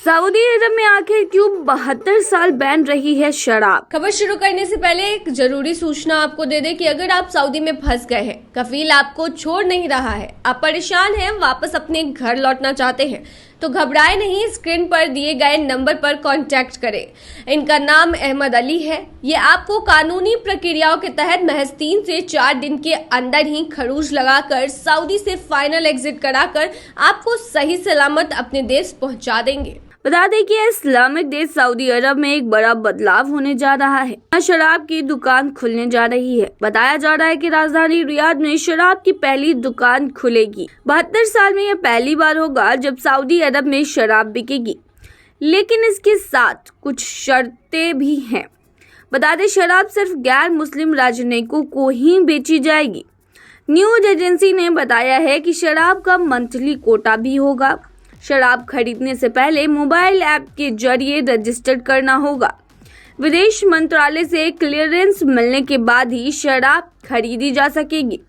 Saudi अरब में आखिर क्यों 72 साल बैन रही है शराब। खबर शुरू करने से पहले एक जरूरी सूचना आपको दे दें कि अगर आप सऊदी में फंस गए हैं, कफील आपको छोड़ नहीं रहा है, आप परेशान हैं, वापस अपने घर लौटना चाहते हैं, तो घबराए नहीं। स्क्रीन पर दिए गए नंबर पर कांटेक्ट करें। इनका नाम अहमद अली है। ये आपको कानूनी प्रक्रियाओं के तहत महज 3 से 4 दिन के अंदर ही खरूज लगाकर सऊदी से फाइनल एग्जिट कराकर आपको सही सलामत अपने देश पहुंचा देंगे। बता दें कि इस्लामिक देश सऊदी अरब में एक बड़ा बदलाव होने जा रहा है। यहाँ शराब की दुकान खुलने जा रही है। बताया जा रहा है कि राजधानी रियाद में शराब की पहली दुकान खुलेगी। 72 साल में यह पहली बार होगा जब सऊदी अरब में शराब बिकेगी, लेकिन इसके साथ कुछ शर्तें भी हैं। बता दें, शराब सिर्फ गैर मुस्लिम राजनयिकों को ही बेची जाएगी। न्यूज एजेंसी ने बताया है कि शराब का मंथली कोटा भी होगा। शराब खरीदने से पहले मोबाइल ऐप के जरिए रजिस्टर करना होगा। विदेश मंत्रालय से क्लियरेंस मिलने के बाद ही शराब खरीदी जा सकेगी।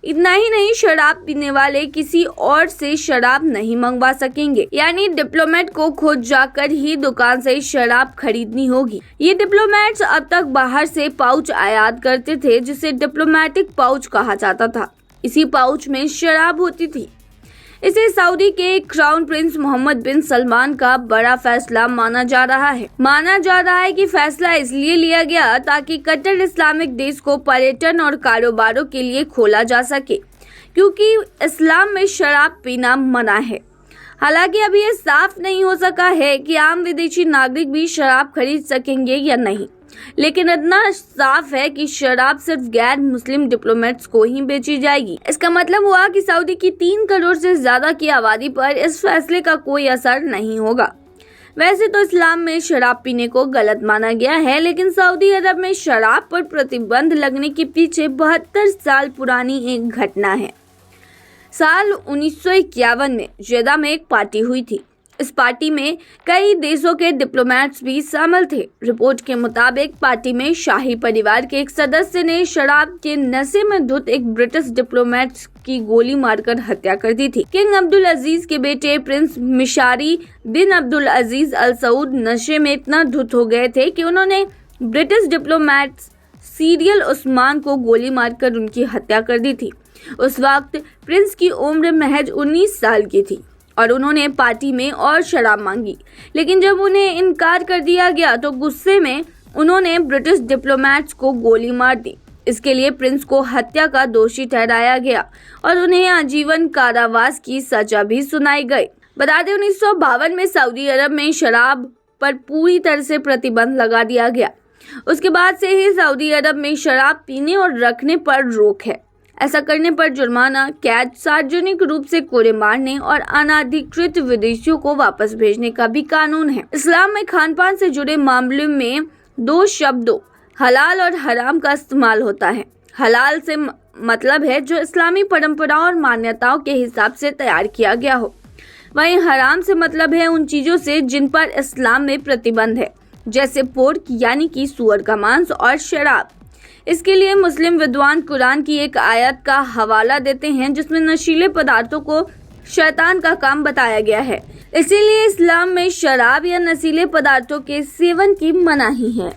इतना ही नहीं, शराब पीने वाले किसी और से शराब नहीं मंगवा सकेंगे, यानी डिप्लोमेट को खुद जाकर ही दुकान से शराब खरीदनी होगी। ये डिप्लोमेट्स अब तक बाहर से पाउच आयात करते थे, जिसे डिप्लोमेटिक पाउच कहा जाता था। इसी पाउच में शराब होती थी। इसे सऊदी के क्राउन प्रिंस मोहम्मद बिन सलमान का बड़ा फैसला माना जा रहा है। माना जा रहा है कि फैसला इसलिए लिया गया ताकि कतर इस्लामिक देश को पर्यटन और कारोबारों के लिए खोला जा सके, क्योंकि इस्लाम में शराब पीना मना है। हालांकि अभी ये साफ नहीं हो सका है कि आम विदेशी नागरिक भी शराब खरीद सकेंगे या नहीं, लेकिन इतना साफ है कि शराब सिर्फ गैर मुस्लिम डिप्लोमेट्स को ही बेची जाएगी। इसका मतलब हुआ कि सऊदी की 3 करोड़ से ज्यादा की आबादी पर इस फैसले का कोई असर नहीं होगा। वैसे तो इस्लाम में शराब पीने को गलत माना गया है, लेकिन सऊदी अरब में शराब पर प्रतिबंध लगने के पीछे 72 साल पुरानी एक घटना है। साल 1951 में जेदा में एक पार्टी हुई थी। इस पार्टी में कई देशों के डिप्लोमेट्स भी शामिल थे। रिपोर्ट के मुताबिक पार्टी में शाही परिवार के एक सदस्य ने शराब के नशे में धुत एक ब्रिटिश डिप्लोमेट की गोली मारकर हत्या कर दी थी। किंग अब्दुल अजीज के बेटे प्रिंस मिशारी बिन अब्दुल अजीज अल सऊद नशे में इतना धुत हो गए थे कि उन्होंने ब्रिटिश डिप्लोमेट सीरियल उस्मान को गोली मारकर उनकी हत्या कर दी थी। उस वक्त प्रिंस की उम्र महज 19 साल की थी और उन्होंने पार्टी में और शराब मांगी, लेकिन जब उन्हें इनकार कर दिया गया तो गुस्से में उन्होंने ब्रिटिश डिप्लोमेट्स को गोली मार दी। इसके लिए प्रिंस को हत्या का दोषी ठहराया गया और उन्हें आजीवन कारावास की सजा भी सुनाई गई। बता दें, 1952 में सऊदी अरब में शराब पर पूरी तरह से प्रतिबंध लगा दिया गया। उसके बाद से ही सऊदी अरब में शराब पीने और रखने पर रोक है। ऐसा करने पर जुर्माना, कैद, सार्वजनिक रूप से कोड़े मारने और अनाधिकृत विदेशियों को वापस भेजने का भी कानून है। इस्लाम में खानपान से जुड़े मामलों में 2 शब्दों हलाल और हराम का इस्तेमाल होता है। हलाल से मतलब है जो इस्लामी परंपराओं और मान्यताओं के हिसाब से तैयार किया गया हो। वहीं हराम से मतलब है उन चीजों से जिन पर इस्लाम में प्रतिबंध है, जैसे पोर्क यानी कि सूअर का मांस और शराब। इसके लिए मुस्लिम विद्वान कुरान की एक आयत का हवाला देते हैं, जिसमें नशीले पदार्थों को शैतान का काम बताया गया है। इसीलिए इस्लाम में शराब या नशीले पदार्थों के सेवन की मनाही है।